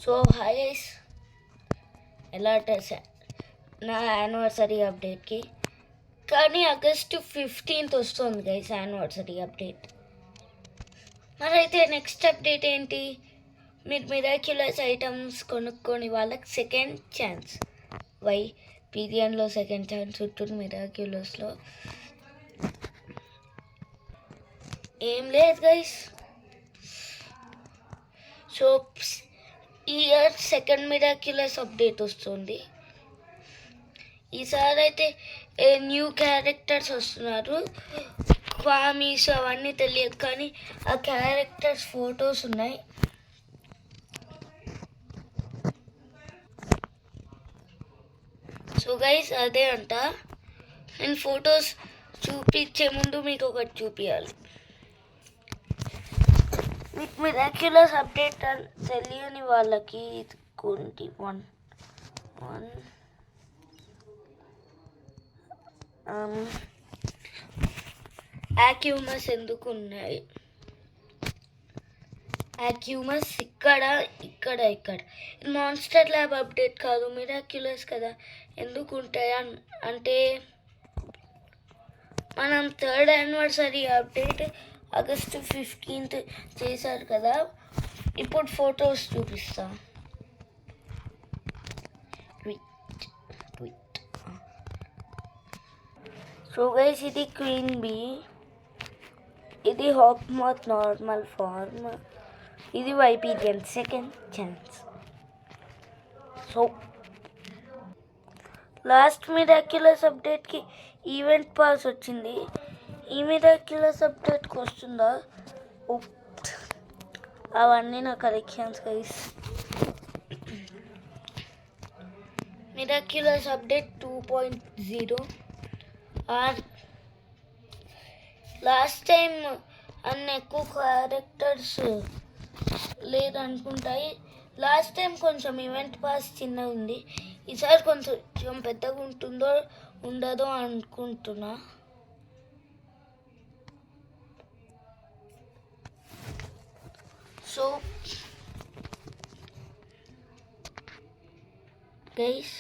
So hi guys, ఎలా నా anniversary అప్డేట్కి. కానీ ఆగస్టు 15th వస్తుంది గైస్ యానివర్సరీ అప్డేట్. మరైతే నెక్స్ట్ అప్డేట్ ఏంటి? మీరు మిరాక్యులస్ ఐటమ్స్ కొనుక్కొని వాళ్ళకి సెకండ్ ఛాన్స్. వై పీరియన్లో సెకండ్ ఛాన్స్ ఉంటుంది, మిరాక్యులస్లో ఏం లేదు గైస్. సో ఈ ఇయర్ సెకండ్ మిరాక్యులస్ అప్డేట్ వస్తుంది. ఈసారి అయితే న్యూ క్యారెక్టర్స్ వస్తున్నారు. ఫామీస్ అవన్నీ తెలియదు, కానీ ఆ క్యారెక్టర్స్ ఫొటోస్ ఉన్నాయి. సో గైస్ అదే అంట. నేను ఫొటోస్ చూపించే ముందు మీకు ఒకటి చూపించాలి. మీకు మిరాక్యులస్ అప్డేట్ తెలియని వాళ్ళకి 21 యాక్యూమస్ ఎందుకు ఉన్నాయి? యాక్యూమస్ ఇక్కడ మాన్స్టర్ ల్యాబ్ అప్డేట్ కాదు, మిరాక్యులస్ కదా. ఎందుకు ఉంటాయి అంటే మనం 3rd anniversary update August 15th చేశారు కదా. ఇప్పుడు ఫొటోస్ చూపిస్తా. సో గైస్, ఇది క్వీన్ బీ, ఇది హాప్మాత్ నార్మల్ ఫార్మ్, ఇది Viperion second chance. So last miraculous అప్డేట్కి ఈవెంట్ పాస్ వచ్చింది. ఈ మిరాక్యులస్ అప్డేట్కి వస్తుందా? అవన్నీ నా collections guys. Miraculous update 2.0 last time అన్ని ఎక్కువ క్యారెక్టర్స్ లేదనుకుంటాయి. లాస్ట్ టైం కొంచెం ఈవెంట్ పాస్ చిన్నగా ఉంది, ఈసారి కొంచెం పెద్దగా ఉంటుందో ఉండదో అనుకుంటున్నా. So guys